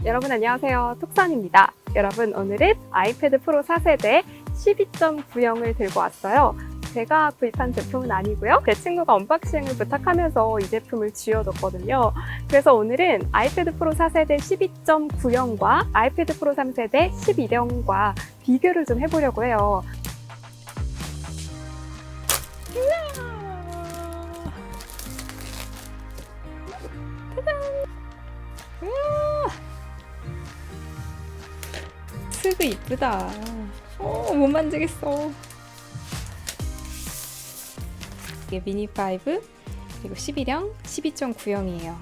여러분 안녕하세요. 톡산입니다. 여러분 오늘은 아이패드 프로 4세대 12.9형을 들고 왔어요. 제가 구입한 제품은 아니고요. 제 친구가 언박싱을 부탁하면서 이 제품을 쥐어뒀거든요. 그래서 오늘은 아이패드 프로 4세대 12.9형과 아이패드 프로 3세대 12형과 비교를 좀 해보려고 해요. 스그 이쁘다. 못 만지겠어. 이게 미니 5 그리고 11형, 12.9형이에요.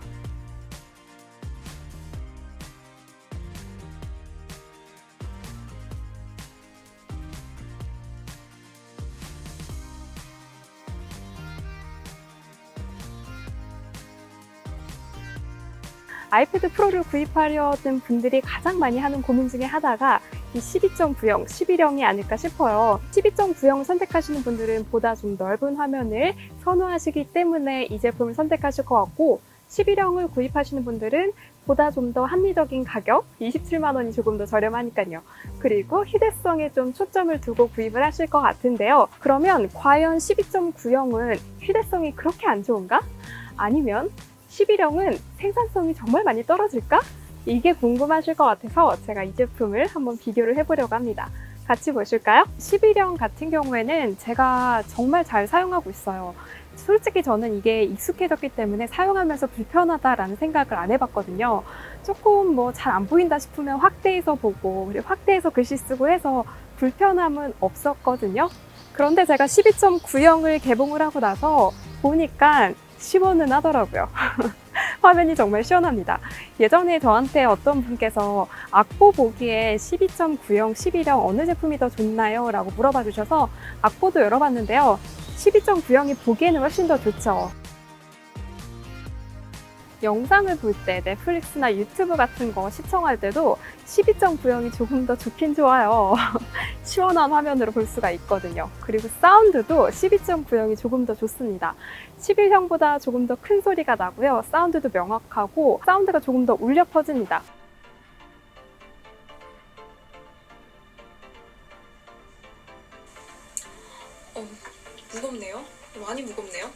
아이패드 프로를 구입하려는 분들이 가장 많이 하는 고민 중에 하나가 이 12.9형, 11형이 아닐까 싶어요. 12.9형 선택하시는 분들은 보다 좀 넓은 화면을 선호하시기 때문에 이 제품을 선택하실 것 같고, 11형을 구입하시는 분들은 보다 좀 더 합리적인 가격, 27만 원이 조금 더 저렴하니까요. 그리고 휴대성에 좀 초점을 두고 구입을 하실 것 같은데요. 그러면 과연 12.9형은 휴대성이 그렇게 안 좋은가? 아니면 11형은 생산성이 정말 많이 떨어질까? 이게 궁금하실 것 같아서 제가 이 제품을 한번 비교를 해보려고 합니다. 같이 보실까요? 11형 같은 경우에는 제가 정말 잘 사용하고 있어요. 솔직히 저는 이게 익숙해졌기 때문에 사용하면서 불편하다라는 생각을 안 해봤거든요. 조금 잘 안 보인다 싶으면 확대해서 보고, 그리고 확대해서 글씨 쓰고 해서 불편함은 없었거든요. 그런데 제가 12.9형을 개봉을 하고 나서 보니까 시원은 하더라고요. 화면이 정말 시원합니다. 예전에 저한테 어떤 분께서 악보 보기에 12.9형, 11형 어느 제품이 더 좋나요? 라고 물어봐 주셔서 악보도 열어봤는데요. 12.9형이 보기에는 훨씬 더 좋죠. 영상을 볼 때 넷플릭스나 유튜브 같은 거 시청할 때도 12.9형이 조금 더 좋긴 좋아요. 시원한 화면으로 볼 수가 있거든요. 그리고 사운드도 12.9형이 조금 더 좋습니다. 11형보다 조금 더 큰 소리가 나고요. 사운드도 명확하고 사운드가 조금 더 울려 퍼집니다. 무겁네요. 많이 무겁네요.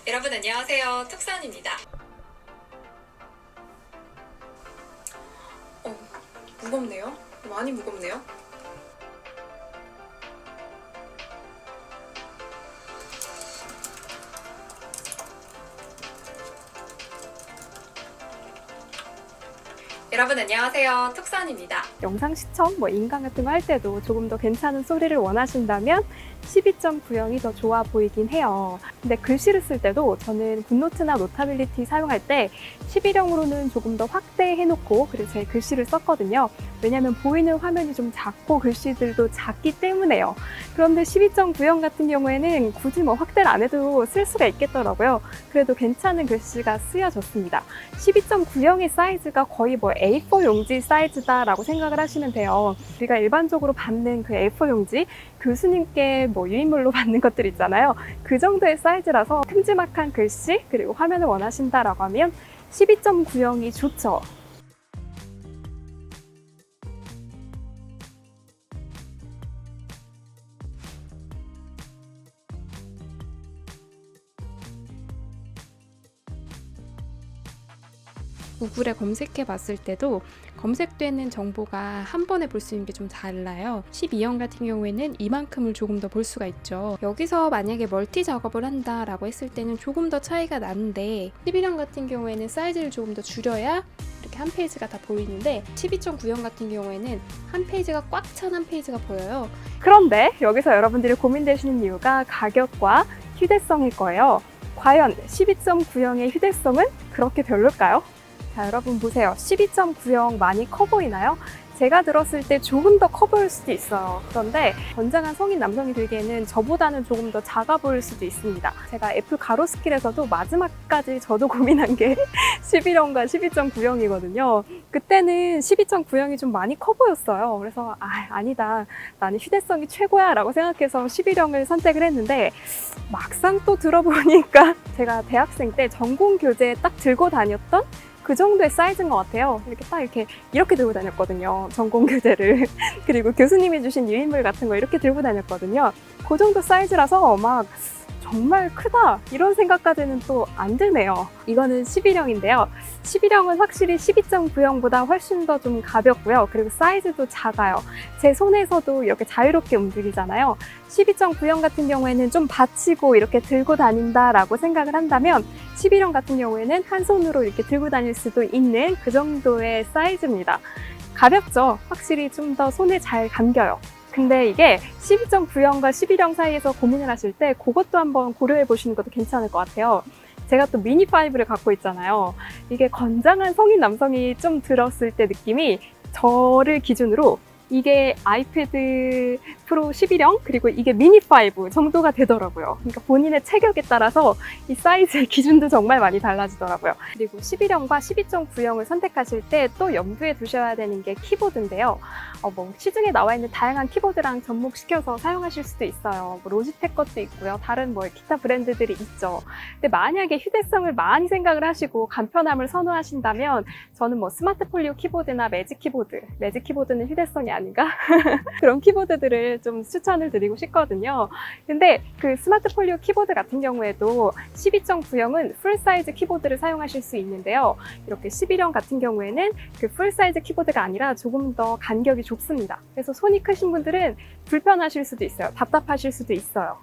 여러분 안녕하세요. 톡산입니다. 무겁네요. 많이 무겁네요. 여러분 안녕하세요. 톡산입니다. 영상 시청, 인강 같은 거 할 때도 조금 더 괜찮은 소리를 원하신다면 12.9형이 더 좋아 보이긴 해요. 근데 글씨를 쓸 때도 저는 굿노트나 노타빌리티 사용할 때 11형으로는 조금 더 확대해놓고 그리고 제 글씨를 썼거든요. 왜냐하면 보이는 화면이 좀 작고 글씨들도 작기 때문에요. 그런데 12.9형 같은 경우에는 굳이 확대를 안 해도 쓸 수가 있겠더라고요. 그래도 괜찮은 글씨가 쓰여졌습니다. 12.9형의 사이즈가 거의 A4 용지 사이즈다라고 생각을 하시면 돼요. 우리가 일반적으로 받는 그 A4 용지, 교수님께 유인물로 받는 것들 있잖아요. 그 정도의 사이즈라서 큼지막한 글씨 그리고 화면을 원하신다라고 하면 12.9형이 좋죠. 구글에 검색해 봤을 때도 검색되는 정보가 한 번에 볼 수 있는 게 좀 달라요. 12형 같은 경우에는 이만큼을 조금 더 볼 수가 있죠. 여기서 만약에 멀티 작업을 한다라고 했을 때는 조금 더 차이가 나는데 11형 같은 경우에는 사이즈를 조금 더 줄여야 이렇게 한 페이지가 다 보이는데 12.9형 같은 경우에는 한 페이지가 꽉 찬 한 페이지가 보여요. 그런데 여기서 여러분들이 고민되시는 이유가 가격과 휴대성일 거예요. 과연 12.9형의 휴대성은 그렇게 별로일까요? 자, 여러분 보세요. 12.9형 많이 커 보이나요? 제가 들었을 때 조금 더 커 보일 수도 있어요. 그런데 건장한 성인 남성이 들기에는 저보다는 조금 더 작아 보일 수도 있습니다. 제가 애플 가로수길에서도 마지막까지 저도 고민한 게 11형과 12.9형이거든요. 그때는 12.9형이 좀 많이 커 보였어요. 그래서 아니다. 나는 휴대성이 최고야 라고 생각해서 11형을 선택을 했는데 막상 또 들어보니까 제가 대학생 때 전공 교재에 딱 들고 다녔던 그 정도의 사이즈인 것 같아요. 이렇게 딱 이렇게 들고 다녔거든요. 전공 교재를. 그리고 교수님이 주신 유인물 같은 거 이렇게 들고 다녔거든요. 그 정도 사이즈라서 막 정말 크다 이런 생각까지는 또 안 드네요. 이거는 11형인데요. 11형은 확실히 12.9형보다 훨씬 더 좀 가볍고요. 그리고 사이즈도 작아요. 제 손에서도 이렇게 자유롭게 움직이잖아요. 12.9형 같은 경우에는 좀 받치고 이렇게 들고 다닌다라고 생각을 한다면 11형 같은 경우에는 한 손으로 이렇게 들고 다닐 수도 있는 그 정도의 사이즈입니다. 가볍죠? 확실히 좀 더 손에 잘 감겨요. 근데 이게 12.9형과 11형 사이에서 고민을 하실 때 그것도 한번 고려해 보시는 것도 괜찮을 것 같아요. 제가 또 미니5를 갖고 있잖아요. 이게 건장한 성인 남성이 좀 들었을 때 느낌이 저를 기준으로 이게 아이패드 프로 11형 그리고 이게 미니5 정도가 되더라고요. 그러니까 본인의 체격에 따라서 이 사이즈의 기준도 정말 많이 달라지더라고요. 그리고 11형과 12.9형을 선택하실 때 또 염두에 두셔야 되는 게 키보드인데요. 시중에 나와 있는 다양한 키보드랑 접목시켜서 사용하실 수도 있어요. 로지텍 것도 있고요. 다른 기타 브랜드들이 있죠. 근데 만약에 휴대성을 많이 생각을 하시고 간편함을 선호하신다면 저는 스마트 폴리오 키보드나 매직 키보드는 휴대성이 아닌가? 그런 키보드들을 좀 추천을 드리고 싶거든요. 근데 그 스마트 폴리오 키보드 같은 경우에도 12.9형은 풀 사이즈 키보드를 사용하실 수 있는데요. 이렇게 11형 같은 경우에는 그 풀 사이즈 키보드가 아니라 조금 더 간격이 좁습니다. 그래서 손이 크신 분들은 불편하실 수도 있어요. 답답하실 수도 있어요.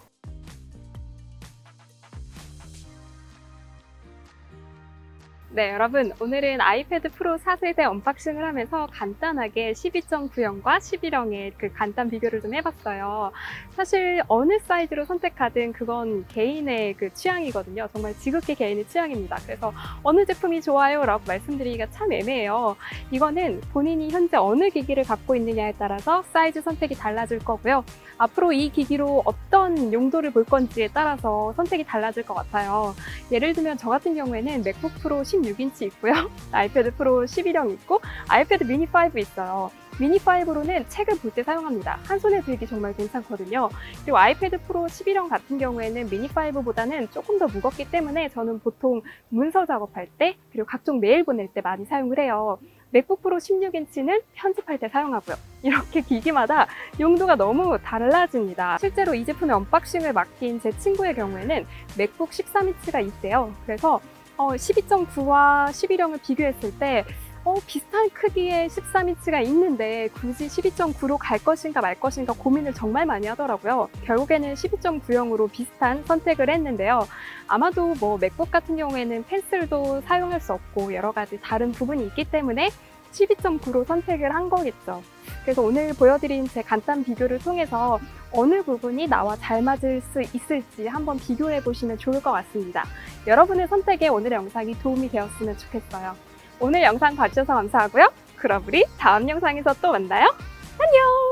네, 여러분 오늘은 아이패드 프로 4세대 언박싱을 하면서 간단하게 12.9형과 11형의 그 간단 비교를 좀 해봤어요. 사실 어느 사이즈로 선택하든 그건 개인의 그 취향이거든요. 정말 지극히 개인의 취향입니다. 그래서 어느 제품이 좋아요 라고 말씀드리기가 참 애매해요. 이거는 본인이 현재 어느 기기를 갖고 있느냐에 따라서 사이즈 선택이 달라질 거고요. 앞으로 이 기기로 어떤 용도를 볼 건지에 따라서 선택이 달라질 것 같아요. 예를 들면 저 같은 경우에는 맥북 프로 16인치 있고요. 아이패드 프로 11형 있고 아이패드 미니5 있어요. 미니5로는 책을 볼 때 사용합니다. 한 손에 들기 정말 괜찮거든요. 그리고 아이패드 프로 11형 같은 경우에는 미니5보다는 조금 더 무겁기 때문에 저는 보통 문서 작업할 때 그리고 각종 메일 보낼 때 많이 사용을 해요. 맥북 프로 16인치는 편집할 때 사용하고요. 이렇게 기기마다 용도가 너무 달라집니다. 실제로 이 제품의 언박싱을 맡긴 제 친구의 경우에는 맥북 13인치가 있대요. 그래서 12.9와 11형을 비교했을 때 비슷한 크기의 13인치가 있는데 굳이 12.9로 갈 것인가 말 것인가 고민을 정말 많이 하더라고요. 결국에는 12.9형으로 비슷한 선택을 했는데요. 아마도 맥북 같은 경우에는 펜슬도 사용할 수 없고 여러 가지 다른 부분이 있기 때문에 12.9로 선택을 한 거겠죠. 그래서 오늘 보여드린 제 간단 비교를 통해서 어느 부분이 나와 잘 맞을 수 있을지 한번 비교해 보시면 좋을 것 같습니다. 여러분의 선택에 오늘의 영상이 도움이 되었으면 좋겠어요. 오늘 영상 봐주셔서 감사하고요. 그럼 우리 다음 영상에서 또 만나요. 안녕!